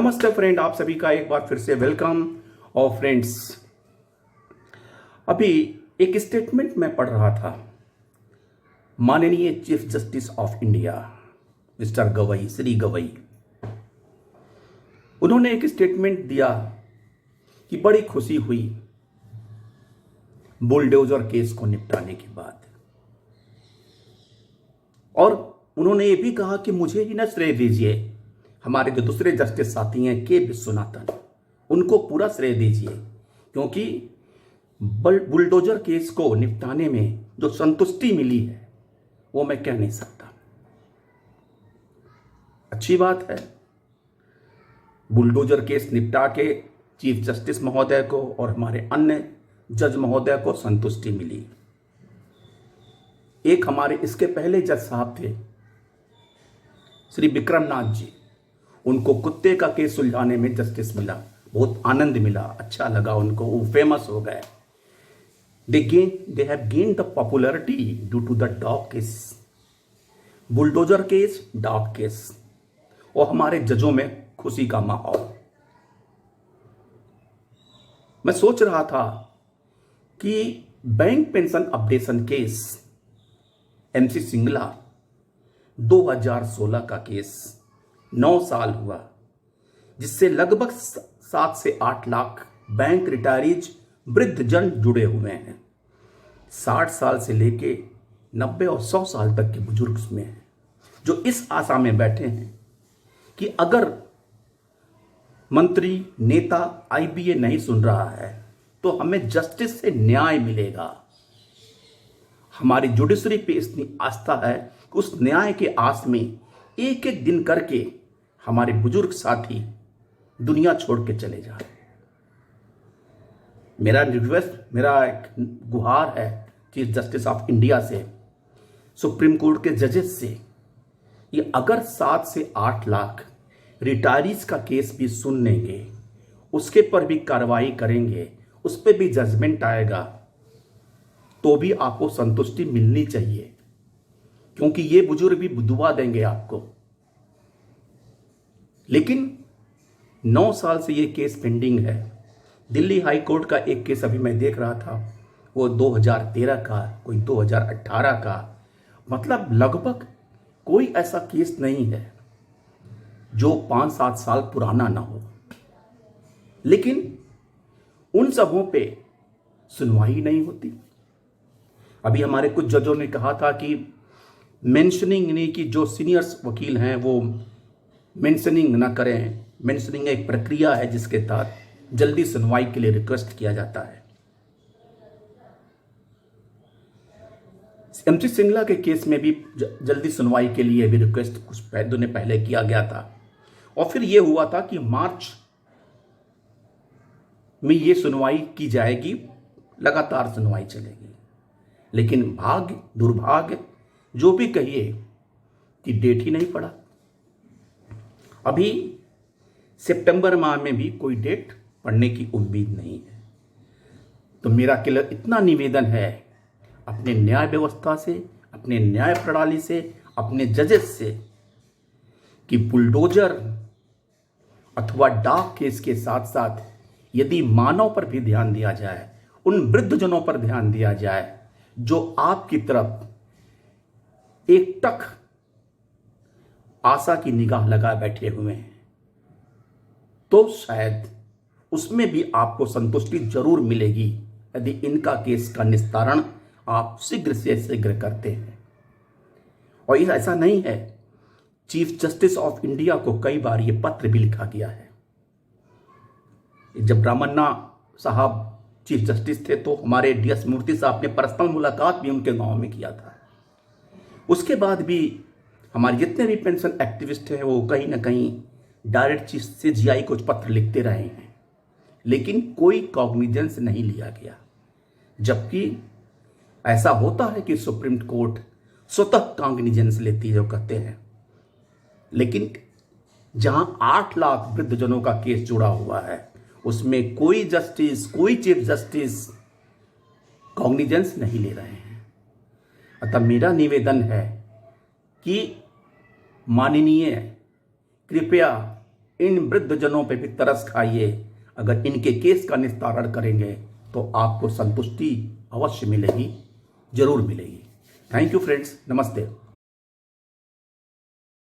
नमस्ते फ्रेंड, आप सभी का एक बार फिर से वेलकम। और फ्रेंड्स, अभी एक स्टेटमेंट मैं पढ़ रहा था। माननीय chief justice of India mister Gavai, Shri Gavai, उन्होंने एक स्टेटमेंट दिया कि बड़ी खुशी हुई बुलडोजर केस को निपटाने के बाद। और उन्होंने ये भी कहा कि मुझे ही न श्रेय दीजिए, हमारे जो दूसरे जस्टिस साथी हैं के विश्वनाथन, उनको पूरा श्रेय दीजिए, क्योंकि बुलडोजर केस को निपटाने में जो संतुष्टि मिली है वो मैं कह नहीं सकता। अच्छी बात है, बुलडोजर केस निपटा के चीफ जस्टिस महोदय को और हमारे अन्य जज महोदय को संतुष्टि मिली। एक हमारे इसके पहले जज साहब थे श्री विक्रमनाथ जी, उनको कुत्ते का केस सुलझाने में जस्टिस मिला, बहुत आनंद मिला, अच्छा लगा उनको, वो फेमस हो गए। They have gained the popularity due to the dog case, bulldozer case, dog case, और हमारे जजों में खुशी का माहौल। मैं सोच रहा था कि bank pension updation case MC Singla 2016 का केस 9 साल हुआ, जिससे लगभग 7 से 8 लाख बैंक रिटायरीज वृद्ध जन जुड़े हुए हैं। 60 साल से लेके 90 और 100 साल तक के बुजुर्ग उसमें हैं, जो इस आशा में बैठे हैं कि अगर मंत्री, नेता IBA नहीं सुन रहा है तो हमें जस्टिस से न्याय मिलेगा। हमारी जुडिशरी पे इतनी आस्था है कि उस न्याय के आस में एक एक दिन करके हमारे बुजुर्ग साथी दुनिया छोड़ के चले जा रहे। मेरा रिक्वेस्ट, मेरा एक गुहार है चीफ जस्टिस ऑफ इंडिया से, सुप्रीम कोर्ट के जजेस से, ये अगर 7 से 8 लाख रिटायरीज का केस भी सुन लेंगे, उसके पर भी कार्रवाई करेंगे, उस पर भी जजमेंट आएगा, तो भी आपको संतुष्टि मिलनी चाहिए, क्योंकि ये बुजुर्ग भी दुआ देंगे आपको। लेकिन 9 साल से ये केस पेंडिंग है। दिल्ली हाई कोर्ट का एक केस अभी मैं देख रहा था, वो 2013 का, कोई 2018 का, मतलब लगभग कोई ऐसा केस नहीं है जो 5-7 साल पुराना ना हो। लेकिन उन सबों पे सुनवाई नहीं होती। अभी हमारे कुछ जजों ने कहा था कि मेंशनिंग नहीं, कि जो सीनियर्स वकील हैं वो मेंशनिंग ना करें। मेंशनिंग एक प्रक्रिया है जिसके तहत जल्दी सुनवाई के लिए रिक्वेस्ट किया जाता है। MC सिंगला के केस में भी जल्दी सुनवाई के लिए भी रिक्वेस्ट कुछ दिनों पहले किया गया था, और फिर यह हुआ था कि मार्च में ये सुनवाई की जाएगी, लगातार सुनवाई चलेगी। लेकिन भाग्य, दुर्भाग्य, जो भी कहिए, कि डेट ही नहीं पड़ा। अभी सितंबर माह में भी कोई डेट पड़ने की उम्मीद नहीं है। तो मेरा केवल इतना निवेदन है अपने न्याय व्यवस्था से, अपने न्याय प्रणाली से, अपने जजेस से, कि बुलडोजर अथवा डॉग केस के साथ साथ यदि मानव पर भी ध्यान दिया जाए, उन वृद्धजनों पर ध्यान दिया जाए जो आपकी तरफ एकटक आशा की निगाह लगा बैठे हुए हैं, तो शायद उसमें भी आपको संतुष्टि जरूर मिलेगी यदि इनका केस का निस्तारण आप शीघ्र से शीघ्र करते हैं। और ऐसा नहीं है, चीफ जस्टिस ऑफ इंडिया को कई बार ये पत्र भी लिखा गया है। जब रामन्ना साहब चीफ जस्टिस थे तो हमारे DS मूर्ति साहब ने पर्सनल मुलाकात भी उनके गांव में किया था। उसके बाद भी हमारे जितने भी पेंशन एक्टिविस्ट हैं वो कहीं ना कहीं डायरेक्ट चीफ से GI को पत्र लिखते रहे हैं, लेकिन कोई कॉग्निजेंस नहीं लिया गया। जबकि ऐसा होता है कि सुप्रीम कोर्ट स्वतः कॉग्निजेंस लेती है, जो कहते हैं। लेकिन जहां 8 लाख वृद्धजनों का केस जुड़ा हुआ है, उसमें कोई जस्टिस, कोई चीफ जस्टिस कॉग्निजेंस नहीं ले रहे हैं। अतः मेरा निवेदन है कि माननीय, कृपया इन वृद्धजनों पे भी तरस खाइए। अगर इनके केस का निस्तारण करेंगे तो आपको संतुष्टि अवश्य मिलेगी, जरूर मिलेगी। थैंक यू फ्रेंड्स, नमस्ते।